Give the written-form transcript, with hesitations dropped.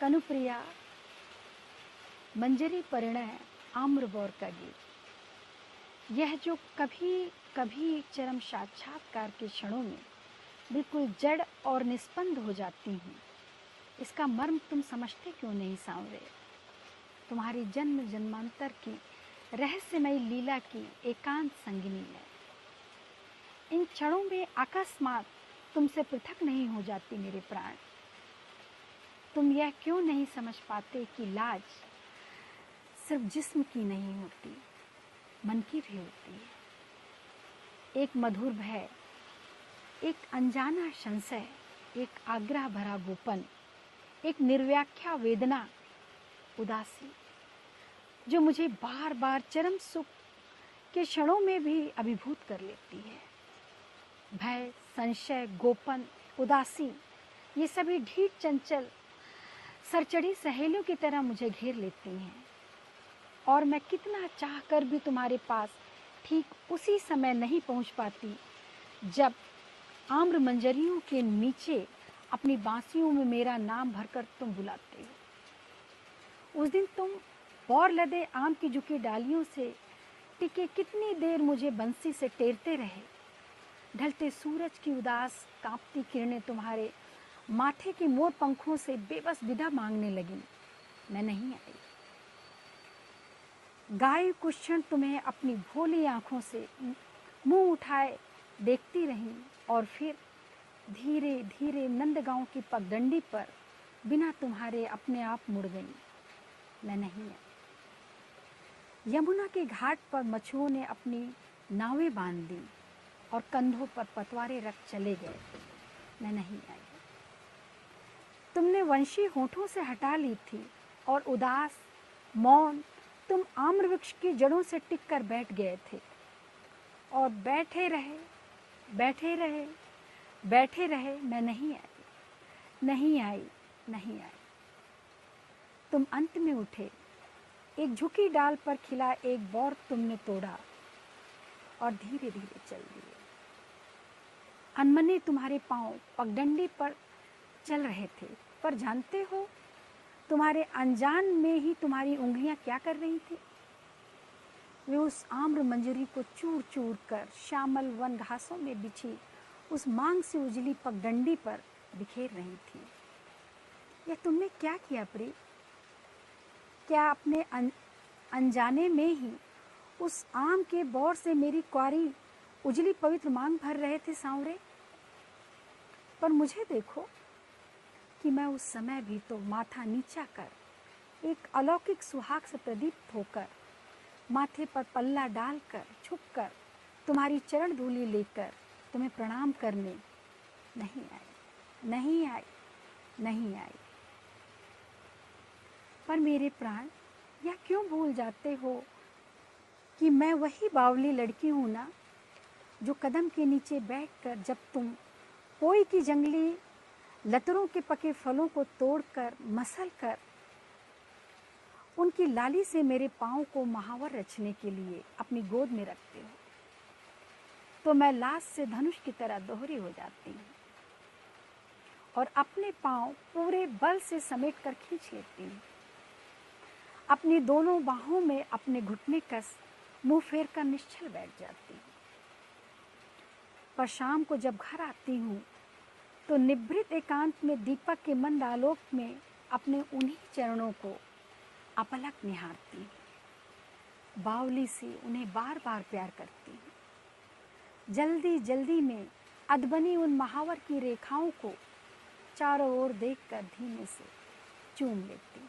कनुप्रिया मंजरी परिणय आम्रबौर का गीत। यह जो कभी कभी चरम साक्षात्कार के क्षणों में बिल्कुल जड़ और निस्पंद हो जाती हूँ, इसका मर्म तुम समझते क्यों नहीं सांवरे? तुम्हारी जन्म जन्मांतर की रहस्यमयी लीला की एकांत संगिनी है। इन क्षणों में अकस्मात तुमसे पृथक नहीं हो जाती मेरे प्राण। तुम यह क्यों नहीं समझ पाते कि लाज सिर्फ जिस्म की नहीं होती, मन की भी होती है। एक मधुर भय, एक अनजाना संशय, एक आग्रह भरा गोपन, एक निर्व्याख्या वेदना, उदासी, जो मुझे बार बार चरम सुख के क्षणों में भी अभिभूत कर लेती है। भय, संशय, गोपन, उदासी, ये सभी ढीठ चंचल सरचढ़ी सहेलियों की तरह मुझे घेर लेती हैं, और मैं कितना चाह कर भी तुम्हारे पास ठीक उसी समय नहीं पहुंच पाती जब आम्र मंजरियों के नीचे अपनी बांसियों में मेरा नाम भरकर तुम बुलाते हो। उस दिन तुम बौर लदे आम की झुकी डालियों से टिके कितनी देर मुझे बंसी से टेरते रहे। ढलते सूरज की उदास कांपती किरणें तुम्हारे माथे के मोर पंखों से बेबस विदा मांगने लगी। मैं नहीं आई। गाय कुछ क्षण तुम्हें अपनी भोली आंखों से मुंह उठाए देखती रही, और फिर धीरे धीरे नंदगांव की पगडंडी पर बिना तुम्हारे अपने आप मुड़ गई। मैं नहीं आई। यमुना के घाट पर मछुओं ने अपनी नावें बांध दी और कंधों पर पतवारें रख चले गए। मैं नहीं आई। तुमने वंशी होठों से हटा ली थी, और उदास मौन तुम आम्र वृक्ष की जड़ों से टिक कर बैठ गए थे, और बैठे रहे बैठे रहे बैठे रहे। मैं नहीं आई, नहीं आई, नहीं आई। तुम अंत में उठे। एक झुकी डाल पर खिला एक बौर तुमने तोड़ा और धीरे धीरे चल दिए। अनमने तुम्हारे पांव पगडंडी पर चल रहे थे, पर जानते हो तुम्हारे अनजान में ही तुम्हारी उंगलियां क्या कर रही थी? वे उस आम्र मंजरी को चूर चूर कर श्यामल वन घासों में बिछी उस मांग से उजली पगडंडी पर बिखेर रही थी। यह तुमने क्या किया प्रिय? क्या अपने अनजाने में ही उस आम के बौर से मेरी क्वारी उजली पवित्र मांग भर रहे थे सांवरे? पर मुझे देखो कि मैं उस समय भी तो माथा नीचा कर, एक अलौकिक सुहाग से प्रदीप्त होकर, माथे पर पल्ला डालकर, झुककर, तुम्हारी चरण धूलि लेकर तुम्हें प्रणाम करने नहीं आई, नहीं आई, नहीं आई। पर मेरे प्राण, यह क्यों भूल जाते हो कि मैं वही बावली लड़की हूं ना, जो कदम के नीचे बैठकर जब तुम पोई की जंगली लतरों के पके फलों को तोड़कर मसल कर उनकी लाली से मेरे पांव को महावर रचने के लिए अपनी गोद में रखते हो, तो मैं लाश से धनुष की तरह दोहरी हो जाती हूँ और अपने पांव पूरे बल से समेट कर खींच लेती हूँ। अपनी दोनों बाहों में अपने घुटने कस मुंह फेर कर निश्चल बैठ जाती हूँ। पर शाम को जब घर आती हूँ तो निभृत एकांत में दीपक के मंद आलोक में अपने उन्हीं चरणों को अपलक निहारती हूँ। बावली से उन्हें बार बार प्यार करती हूँ। जल्दी जल्दी में अदबनी उन महावर की रेखाओं को चारों ओर देखकर धीमे से चूम लेती हूँ।